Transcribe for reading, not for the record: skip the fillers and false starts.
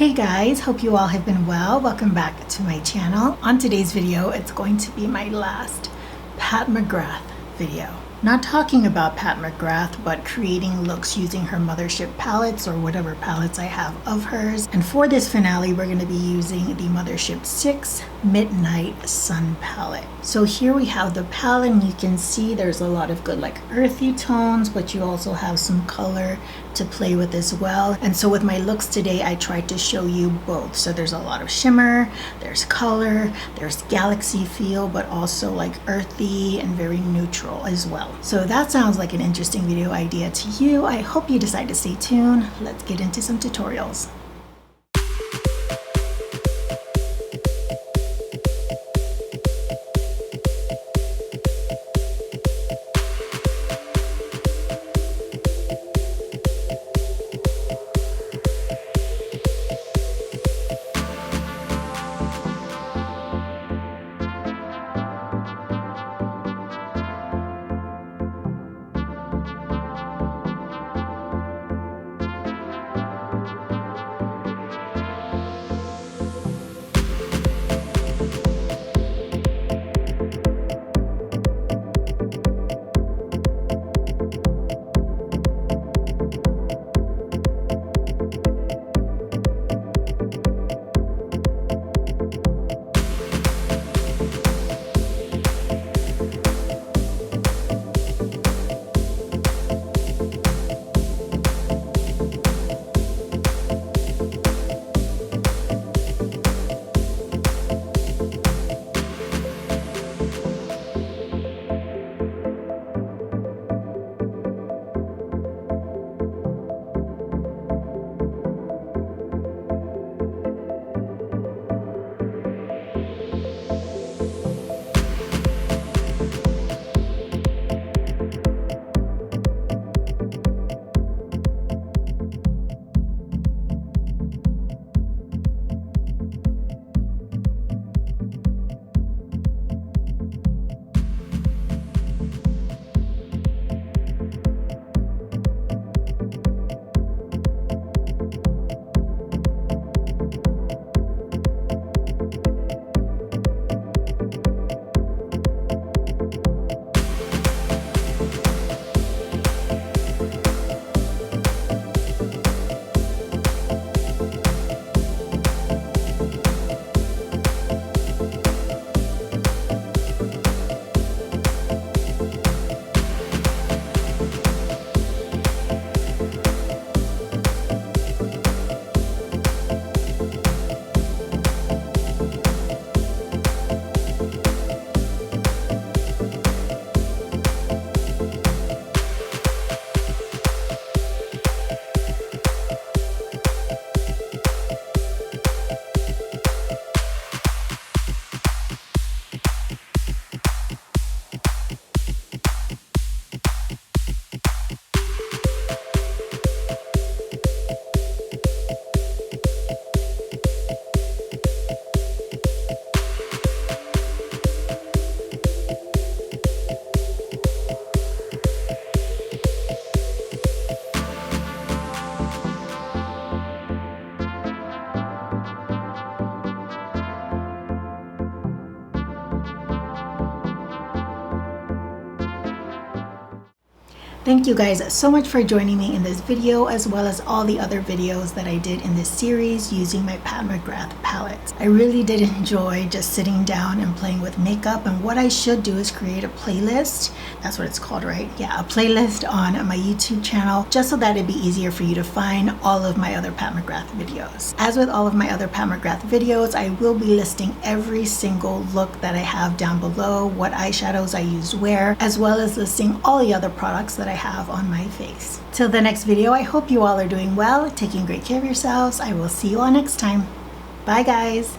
Hey guys, hope you all have been well. Welcome back to my channel. On today's video, it's going to be my last Pat McGrath video. Not talking about Pat McGrath, but creating looks using her Mothership palettes or whatever palettes I have of hers. And for this finale, we're going to be using the Mothership 6 Midnight Sun palette. So here we have the palette, and you can see there's a lot of good like earthy tones, but you also have some color to play with as well. And so with my looks today, I tried to show you both. So there's a lot of shimmer, there's color, there's galaxy feel, but also like earthy and very neutral as well. So that sounds like an interesting video idea to you. I hope you decide to stay tuned. Let's get into some tutorials. Thank you guys so much for joining me in this video, as well as all the other videos that I did in this series using my Pat McGrath palettes. I really did enjoy just sitting down and playing with makeup, and what I should do is create a playlist. That's what it's called, right? Yeah, a playlist on my YouTube channel, just so that it'd be easier for you to find all of my other Pat McGrath videos. As with all of my other Pat McGrath videos, I will be listing every single look that I have down below, what eyeshadows I used where, as well as listing all the other products that I have on my face. Till the next video, I hope you all are doing well, taking great care of yourselves. I will see you all next time. Bye guys.